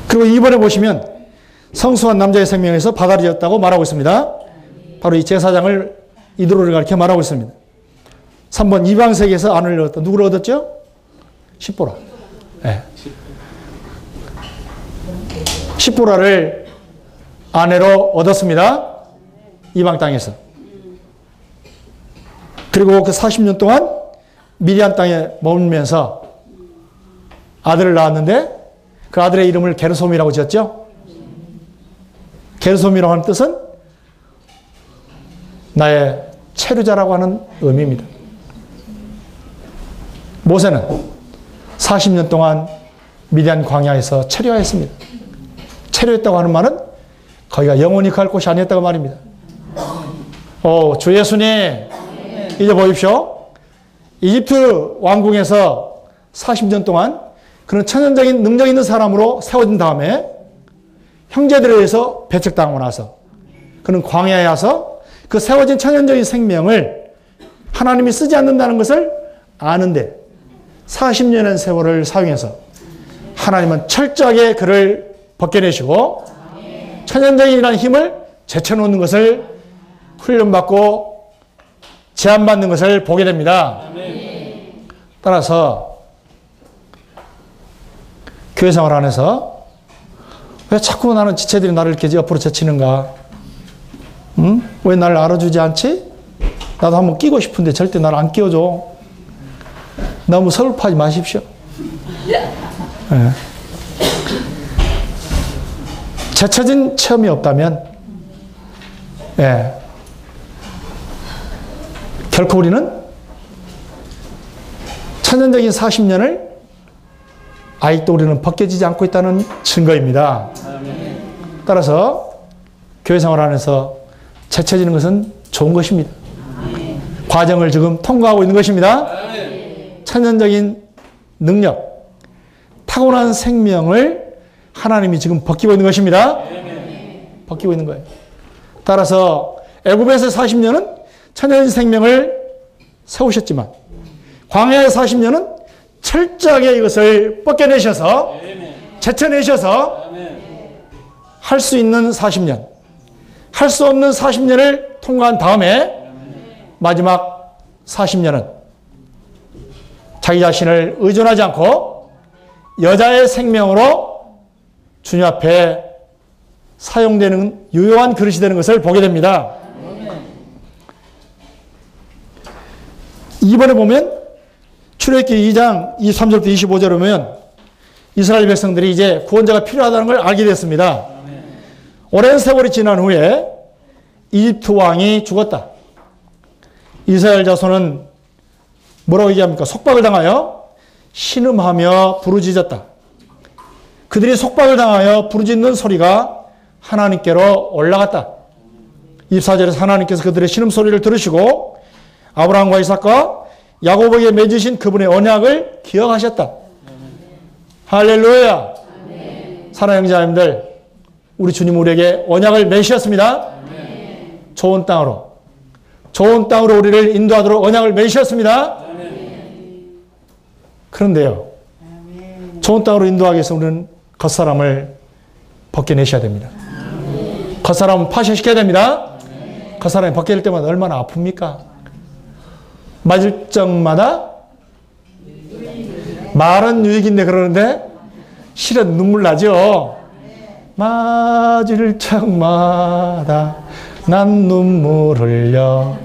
그리고 2번에 보시면 성숙한 남자의 생명에서 받아들여졌다고 말하고 있습니다. 바로 이 제사장을 이드로를 가리켜 말하고 있습니다. 3번 이방세계에서 아내를 얻었다. 누구를 얻었죠? 십보라. 네. 십보라를 아내로 얻었습니다. 이방 땅에서. 그리고 그 40년 동안 미디안 땅에 머물면서 아들을 낳았는데 그 아들의 이름을 게르솜이라고 지었죠. 게르솜이라고 하는 뜻은 나의 체류자라고 하는 의미입니다. 모세는 40년 동안 미디안 광야에서 체류하였습니다. 체류했다고 하는 말은 거기가 영원히 갈 곳이 아니었다고 말입니다. 주 예수님, 이제 보십시오. 이집트 왕궁에서 40년 동안 그는 천연적인 능력 있는 사람으로 세워진 다음에 형제들에 의해서 배척당하고 나서 그는 광야에 와서 그 세워진 천연적인 생명을 하나님이 쓰지 않는다는 것을 아는데 40년의 세월을 사용해서 하나님은 철저하게 그를 벗겨내시고 천연적인 힘을 제쳐놓는 것을 훈련받고 제한받는 것을 보게 됩니다. 따라서 교회 생활 안에서 왜 자꾸 나는 지체들이 나를 이렇게 옆으로 제치는가? 응? 왜 나를 알아주지 않지? 나도 한번 끼고 싶은데 절대 나를 안 끼워줘. 너무 서글퍼하지 마십시오. 네. 제쳐진 체험이 없다면 결코 우리는 천연적인 40년을 아직도 우리는 벗겨지지 않고 있다는 증거입니다. 따라서 교회 생활 안에서 제쳐지는 것은 좋은 것입니다. 과정을 지금 통과하고 있는 것입니다. 천연적인 능력, 타고난 생명을 하나님이 지금 벗기고 있는 것입니다. 벗기고 있는 거예요. 따라서 애굽에서 40년은 천연적인 생명을 세우셨지만 광야의 40년은 철저하게 이것을 벗겨내셔서 제쳐내셔서 할 수 있는 40년, 할 수 없는 40년을 통과한 다음에 마지막 40년은 자기 자신을 의존하지 않고 여자의 생명으로 주님 앞에 사용되는 유효한 그릇이 되는 것을 보게 됩니다. 이번에 보면 출애굽기 2장 23절부터 25절에 보면 이스라엘 백성들이 이제 구원자가 필요하다는 걸 알게 됐습니다. 오랜 세월이 지난 후에 이집트 왕이 죽었다. 이스라엘 자손은 뭐라고 얘기합니까? 속박을 당하여 신음하며 부르짖었다. 그들이 속박을 당하여 부르짖는 소리가 하나님께로 올라갔다. 24절에서 하나님께서 그들의 신음소리를 들으시고 아브라함과 이삭과 야곱에게 맺으신 그분의 언약을 기억하셨다. 할렐루야. 사랑하는 형제자매들, 우리 주님 우리에게 언약을 맺으셨습니다. 좋은 땅으로 우리를 인도하도록 언약을 맺으셨습니다. 그런데요, 좋은 땅으로 인도하기 위해서 우리는 겉사람을 벗겨내셔야 됩니다. 겉사람은 파쇄시켜야 됩니다. 겉사람이 벗겨질 때마다 얼마나 아픕니까? 맞을 적마다 말은 유익인데 그러는데 실은 눈물 나죠. 맞을 적마다 난 눈물 흘려.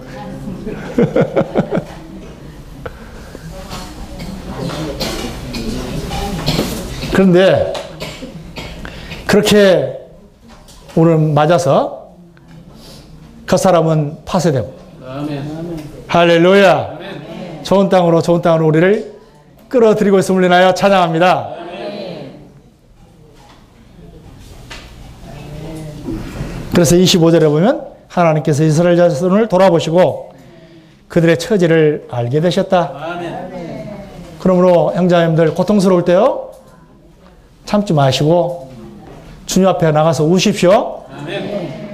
그런데 그렇게 오늘 맞아서 그 사람은 파쇄되고, 할렐루야. 좋은 땅으로 우리를 끌어들이고 있음을 인하여 찬양합니다. 그래서 25절에 보면 하나님께서 이스라엘 자손을 돌아보시고 그들의 처지를 알게 되셨다. 그러므로 형제자매들 고통스러울 때요, 참지 마시고 주님 앞에 나가서 우십시오.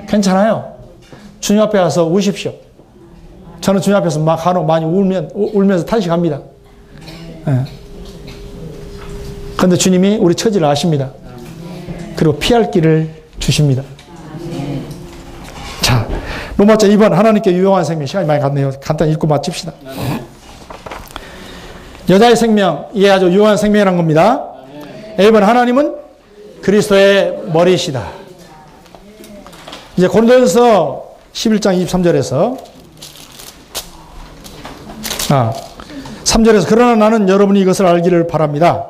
괜찮아요. 주님 앞에 가서 우십시오. 저는 주님 앞에서 막 간혹 많이 울면서 탄식합니다. 그런데 주님이 우리 처지를 아십니다. 그리고 피할 길을 주십니다. 자, 로마서 2번 하나님께 유용한 생명, 시간이 많이 갔네요. 간단히 읽고 마칩시다. 여자의 생명, 이게 아주 유용한 생명이라는 겁니다. 1번 하나님은 그리스도의 머리이시다. 이제 고린도전서 11장 23절에서 3절에서 그러나 나는 여러분이 이것을 알기를 바랍니다.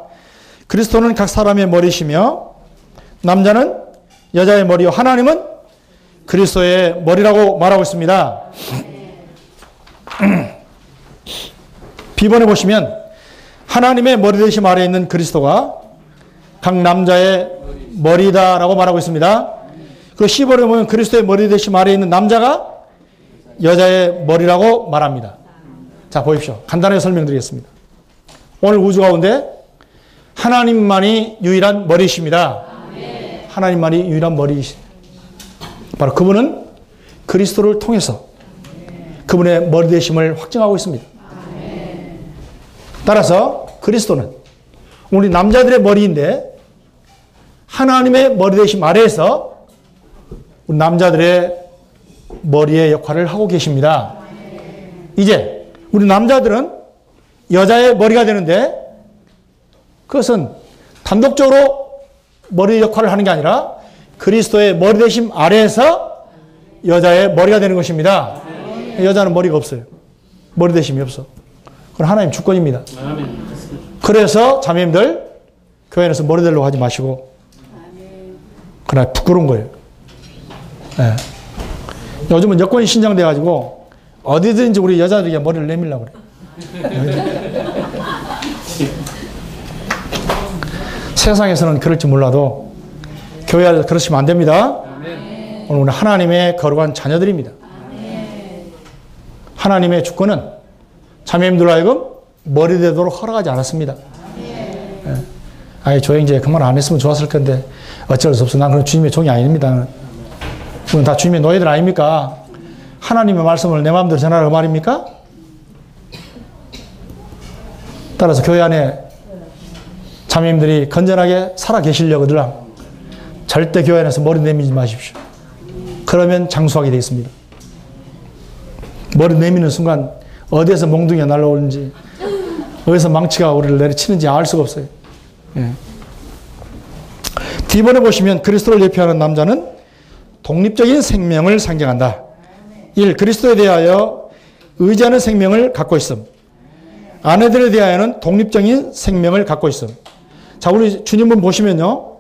그리스도는 각 사람의 머리시며 남자는 여자의 머리요 하나님은 그리스도의 머리라고 말하고 있습니다. B번에 보시면 하나님의 머리 되심 아래에 있는 그리스도가 각 남자의 머리다라고 말하고 있습니다. 그 C번에 보면 그리스도의 머리 되심 아래에 있는 남자가 여자의 머리라고 말합니다. 자, 보십시오. 간단하게 설명드리겠습니다. 오늘 우주 가운데 하나님만이 유일한 머리이십니다. 하나님만이 유일한 머리이십니다. 바로 그분은 그리스도를 통해서 그분의 머리 되심을 확증하고 있습니다. 따라서 그리스도는 우리 남자들의 머리인데 하나님의 머리 되심 아래에서 우리 남자들의 머리의 역할을 하고 계십니다. 이제 우리 남자들은 여자의 머리가 되는데 그것은 단독적으로 머리 역할을 하는 게 아니라 그리스도의 머리 되심 아래에서 여자의 머리가 되는 것입니다. 여자는 머리가 없어요. 머리 되심이 없어. 그건 하나님 주권입니다. 그래서 자매님들 교회 안에서 머리 되려고 하지 마시고 그러나 부끄러운 거예요. 네. 요즘은 여권이 신장돼가지고 어디든지 우리 여자들에게 머리를 내밀려고 그래. 세상에서는 그럴지 몰라도 교회 안에서 그러시면 안 됩니다. 오늘 우리 하나님의 거룩한 자녀들입니다. 하나님의 주권은 자매님들로 하여금 머리 되도록 허락하지 않았습니다. 아예 조행제 그만 안 했으면 좋았을 건데 어쩔 수 없어. 난 그런 주님의 종이 아닙니다. 우리는 다 주님의 노예들 아닙니까? 하나님의 말씀을 내 마음대로 전하라고 말입니까? 따라서 교회 안에 자매님들이 건전하게 살아 계시려거든 절대 교회 안에서 머리 내밀지 마십시오. 그러면 장수하게 되어 있습니다. 머리 내미는 순간 어디에서 몽둥이가 날라오는지, 어디서 망치가 우리를 내리치는지 알 수가 없어요. 예. D번에 보시면 그리스도를 대표하는 남자는 독립적인 생명을 상징한다. 1. 그리스도에 대하여 의지하는 생명을 갖고 있음. 아내들에 대하여는 독립적인 생명을 갖고 있음. 자, 우리 주님분 보시면요.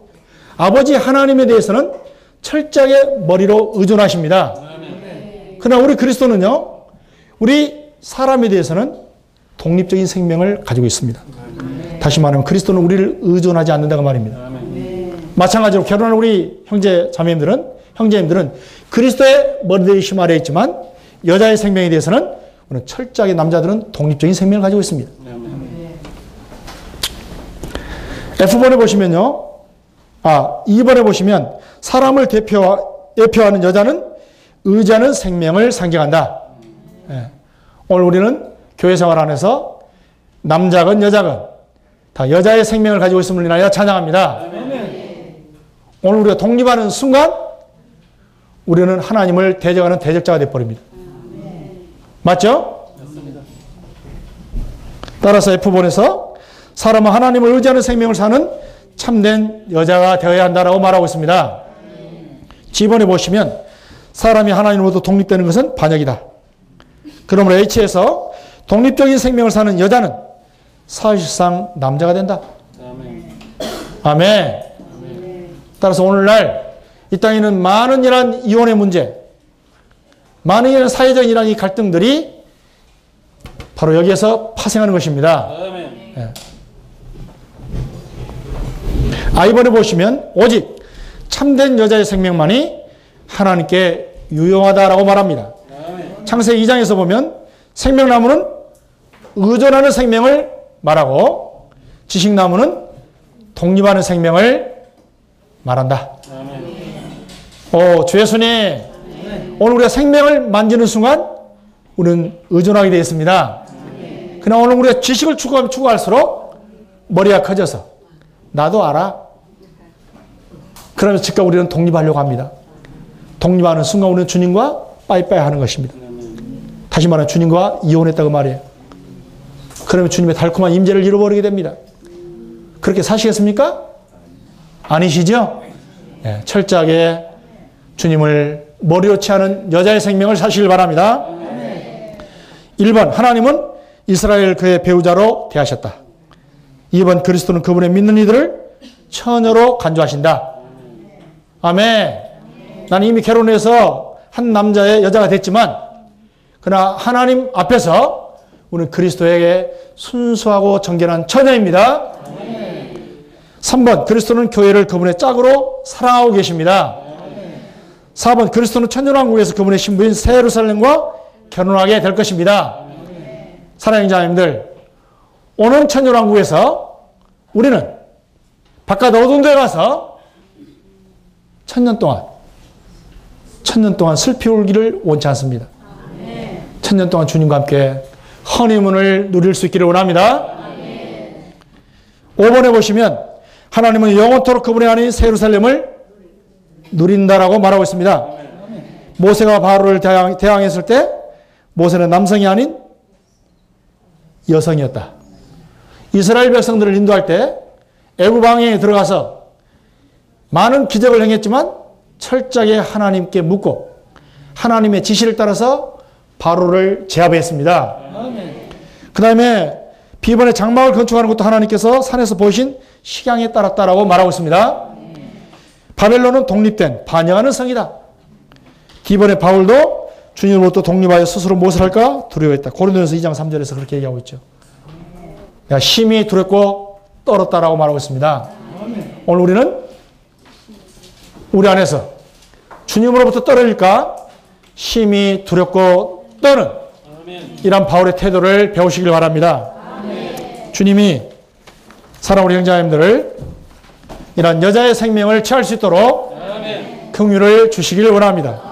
아버지 하나님에 대해서는 철저하게 머리로 의존하십니다. 그러나 우리 그리스도는요. 우리 사람에 대해서는 독립적인 생명을 가지고 있습니다. 다시 말하면 그리스도는 우리를 의존하지 않는다고 말입니다. 마찬가지로 결혼한 우리 형제 자매님들은 그리스도의 머리대심 아래에 있지만 여자의 생명에 대해서는 오늘 철저하게 남자들은 독립적인 생명을 가지고 있습니다. F번에 보시면요. 2번에 보시면 사람을 대표하는 여자는 의지하는 생명을 상징한다. 예. 오늘 우리는 교회 생활 안에서 남자건 여자건 다 여자의 생명을 가지고 있음을 인하여 찬양합니다. 오늘 우리가 독립하는 순간 우리는 하나님을 대적하는 대적자가 되어버립니다. 맞죠? 따라서 F본에서 사람은 하나님을 의지하는 생명을 사는 참된 여자가 되어야 한다라고 말하고 있습니다. G번에 보시면 사람이 하나님으로부터 독립되는 것은 반역이다. 그러므로 H에서 독립적인 생명을 사는 여자는 사실상 남자가 된다. 아멘. 따라서 오늘날 이 땅에는 많은 이런 이혼의 문제, 많은 이런 사회적 이런 이 갈등들이 바로 여기에서 파생하는 것입니다. 네. I번에 보시면 오직 참된 여자의 생명만이 하나님께 유용하다라고 말합니다. 창세기 2장에서 보면 생명나무는 의존하는 생명을 말하고 지식나무는 독립하는 생명을 말한다. 주 예수님, 오늘 우리가 생명을 만지는 순간 우리는 의존하게 되어 있습니다. 그러나 오늘 우리가 지식을 추구하면 추구할수록 머리가 커져서 나도 알아. 그러면서 즉각 우리는 독립하려고 합니다. 독립하는 순간 우리는 주님과 빠이빠이 하는 것입니다. 다시 말하면 주님과 이혼했다고 말이에요. 그러면 주님의 달콤한 임재를 잃어버리게 됩니다. 그렇게 사시겠습니까? 아니시죠? 네, 철저하게 주님을 머리로 취하는 여자의 생명을 사시길 바랍니다. 1번 하나님은 이스라엘 그의 배우자로 대하셨다. 2번 그리스도는 그분의 믿는 이들을 처녀로 간주하신다. 아멘. 나는 이미 결혼해서 한 남자의 여자가 됐지만 그러나 하나님 앞에서 우리는 그리스도에게 순수하고 정결한 처녀입니다. 3번 그리스도는 교회를 그분의 짝으로 사랑하고 계십니다. 4번 그리스도는 천년왕국에서 그분의 신부인 새 예루살렘과 결혼하게 될 것입니다. 사랑하는 자님들, 오는 천년왕국에서 우리는 바깥 어두운 데 가서 천년 동안 슬피 울기를 원치 않습니다. 천년 동안 주님과 함께 허니문을 누릴 수 있기를 원합니다. 5번에 보시면 하나님은 영원토록 그분의 아닌 새 예루살렘을 누린다라고 말하고 있습니다. 모세가 바로를 대항했을 때 모세는 남성이 아닌 여성이었다. 이스라엘 백성들을 인도할 때 애굽 왕궁에 들어가서 많은 기적을 행했지만 철저하게 하나님께 묻고 하나님의 지시를 따라서 바로를 제압했습니다. 그 다음에 비번에 장막을 건축하는 것도 하나님께서 산에서 보이신 식양에 따랐다라고 말하고 있습니다. 바벨론은 독립된 반역하는 성이다. D번에 바울도 주님으로부터 독립하여 스스로 무엇을 할까 두려워했다. 고린도전서 2장 3절에서 그렇게 얘기하고 있죠. 심히 두렵고 떨었다라고 말하고 있습니다. 오늘 우리는 우리 안에서 주님으로부터 떨어질까 심히 두렵고 떠는 이런 바울의 태도를 배우시길 바랍니다. 주님이 사랑하는 우리 형제자매님들을 이런 여자의 생명을 취할 수 있도록 긍휼을 주시길 원합니다.